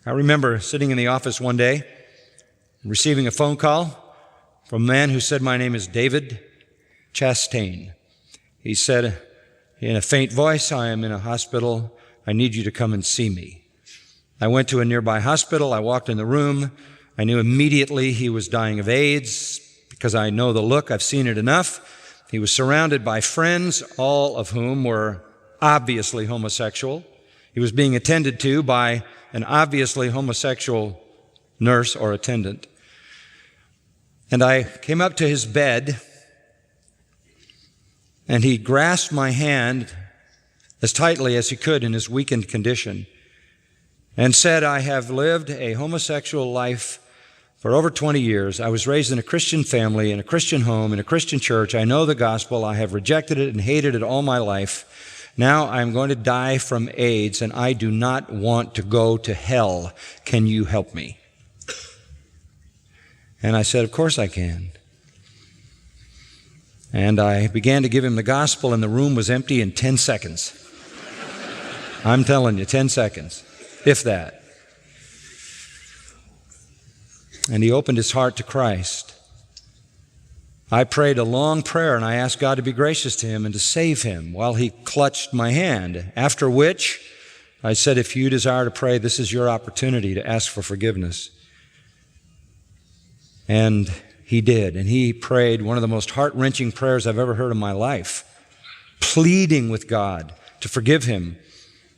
I remember sitting in the office one day, receiving a phone call from a man who said, "My name is David Chastain." He said in a faint voice, "I am in a hospital. I need you to come and see me." I went to a nearby hospital. I walked in the room. I knew immediately he was dying of AIDS because I know the look. I've seen it enough. He was surrounded by friends, all of whom were obviously homosexual. He was being attended to by an obviously homosexual nurse or attendant. And I came up to his bed, and he grasped my hand as tightly as he could in his weakened condition and said, "I have lived a homosexual life for over 20 years. I was raised in a Christian family, in a Christian home, in a Christian church. I know the gospel. I have rejected it and hated it all my life. Now I'm going to die from AIDS, and I do not want to go to hell. Can you help me?" And I said, "Of course I can." And I began to give him the gospel, and the room was empty in 10 seconds. I'm telling you, 10 seconds, if that. And he opened his heart to Christ. I prayed a long prayer, and I asked God to be gracious to him and to save him while he clutched my hand, after which I said, "If you desire to pray, this is your opportunity to ask for forgiveness." And he did, and he prayed one of the most heart-wrenching prayers I've ever heard in my life, pleading with God to forgive him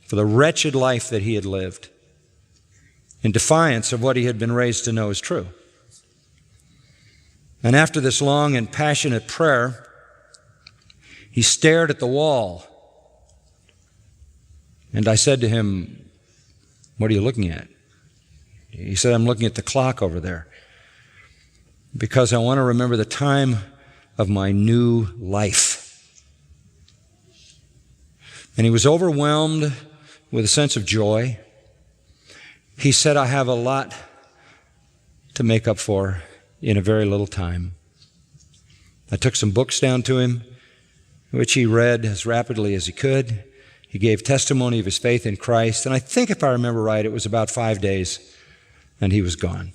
for the wretched life that he had lived, in defiance of what he had been raised to know is true. And after this long and passionate prayer, he stared at the wall. And I said to him, "What are you looking at?" He said, "I'm looking at the clock over there, because I want to remember the time of my new life." And he was overwhelmed with a sense of joy. He said, "I have a lot to make up for in a very little time." I took some books down to him, which he read as rapidly as he could. He gave testimony of his faith in Christ, and I think, if I remember right, it was about 5 days, and he was gone.